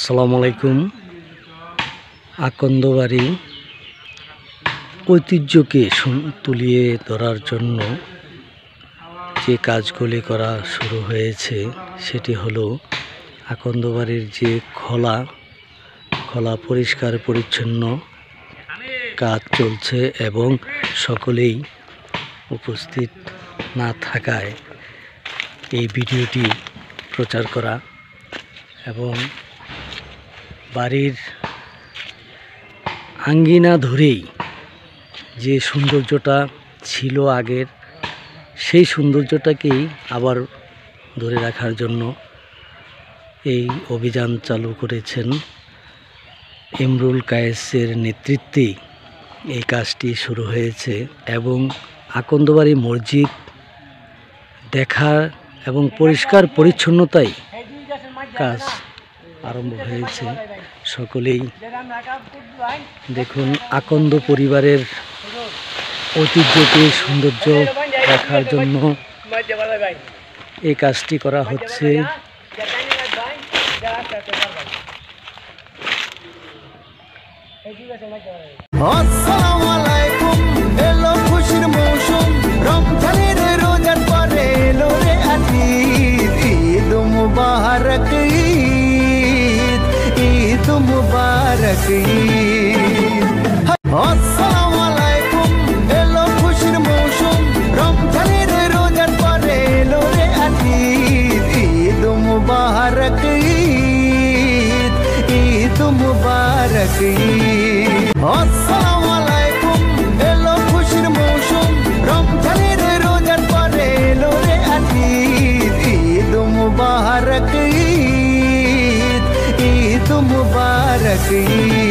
আসসালামু আলাইকুম। আকন্দবাড়ি ঐতিহ্যকে তুলিয়ে ধরার জন্য যে কাজগুলি করা শুরু হয়েছে সেটি হলো আকন্দবাড়ির যে খোলা পরিষ্কার পরিচ্ছন্ন কাজ চলছে এবং সকলেই উপস্থিত না থাকায় এই ভিডিওটি প্রচার করা এবং বাড়ির আঙ্গিনা ধরেই যে সৌন্দর্যটা ছিল আগের, সেই সৌন্দর্যটাকেই আবার ধরে রাখার জন্য এই অভিযান চালু করেছেন ইমরুল কায়েসের নেতৃত্বে। এই কাজটি শুরু হয়েছে এবং আকন্দবাড়ি মসজিদ দেখা এবং পরিষ্কার পরিচ্ছন্নতায় কাজ আরম্ভ হয়েছে। সকলেই দেখুন, আকন্দ পরিবারের ঐতিহ্যকে সৌন্দর্য রাখার জন্য এই কাজটি করা হচ্ছে। আসসালামু আলাইকুম, এলো খুশির মৌসুম, রমজানের রোজার পরে এলো রে ঈদ। ঈদ মুবারক, ঈদ মুবারক ঈদ। আসসালামু আলাইকুম, এলো খুশির মৌসুম, রমজানের রোজার পরে এলো রে ঈদ। ঈদ মুবারক ঈদ, ঈদ মুবারক ঈদ। আসসালামু আলাইকুম, এলো খুশির মৌসুম, রমজানের রোজার পরে এলো রে ঈদ। ঈদ মুবারক ঈদ, ঈদ মুবারক ঈদ।